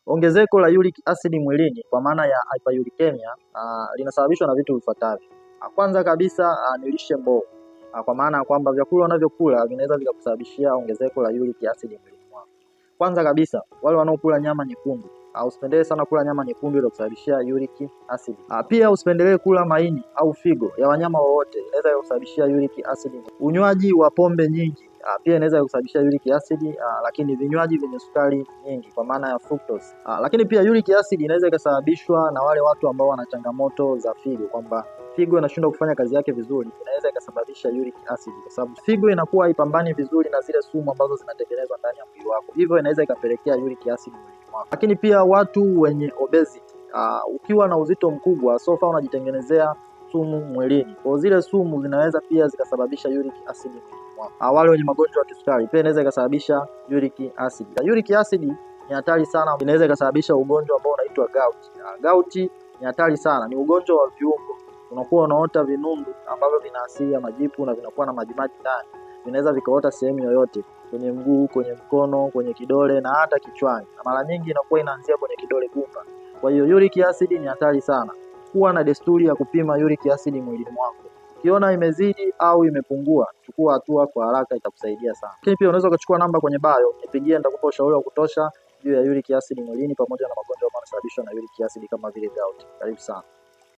Ongezeko la uric acid mwilini kwa maana ya hyperuricemia linasababishwa na vitu vifuatavyo. Kwanza kabisa ni lishe mbovu, kwa maana ya kwamba vyakula unavyokula vinaweza vikakusababishia ongezeko la uric acid mwilini mwako. Kwanza kabisa wale wanaokula nyama nyekundu, usipendelee sana kula nyama nyekundu ili kusababishia uric acid. Pia usipendelee kula maini au figo ya wanyama wowote, inaweza kusababishia uric acid. Unywaji wa pombe nyingi pia inaweza kusababishia uric acid, lakini vinywaji vyenye sukari nyingi kwa maana ya fructose. Lakini pia uric acid inaweza ikasababishwa na wale watu ambao wana changamoto za figo, kwamba figo inashindwa kufanya kazi yake vizuri, inaweza ikasababisha uric acid, kwa sababu figo inakuwa haipambani vizuri na zile sumu ambazo zinatengenezwa ndani ya mwili wako, hivyo inaweza ikapelekea uric acid mwilini mwako. Lakini pia watu wenye obesity, ukiwa na uzito mkubwa sofa unajitengenezea sumu mwilini, kwa zile sumu zinaweza pia zikasababisha uric acid mwilini mwako. Wale wenye magonjwa ya kisukari pia inaweza ikasababisha uric acid. Uric acid ni hatari sana, inaweza ikasababisha ugonjwa ambao unaitwa gout. Gout ni hatari sana, ni ugonjwa wa viungo, unakuwa unaota vinundu ambavyo vina asili ya majipu na vinakuwa na majimaji ndani, vinaweza vikaota sehemu yoyote, kwenye mguu, kwenye mkono, kwenye kidole na hata kichwani, na mara nyingi inakuwa inaanzia kwenye kidole gumba. Kwa hiyo uric acid ni hatari sana. Kuwa na desturi ya kupima uric acid mwilini mwako. Ukiona imezidi au imepungua, chukua hatua kwa haraka, itakusaidia sana. Lakini pia unaweza kuchukua namba kwenye bio, nipigie, nitakupa ushauri wa kutosha juu ya uric acid mwilini pamoja na magonjwa yanayosababishwa na uric acid kama vile gout. Karibu sana.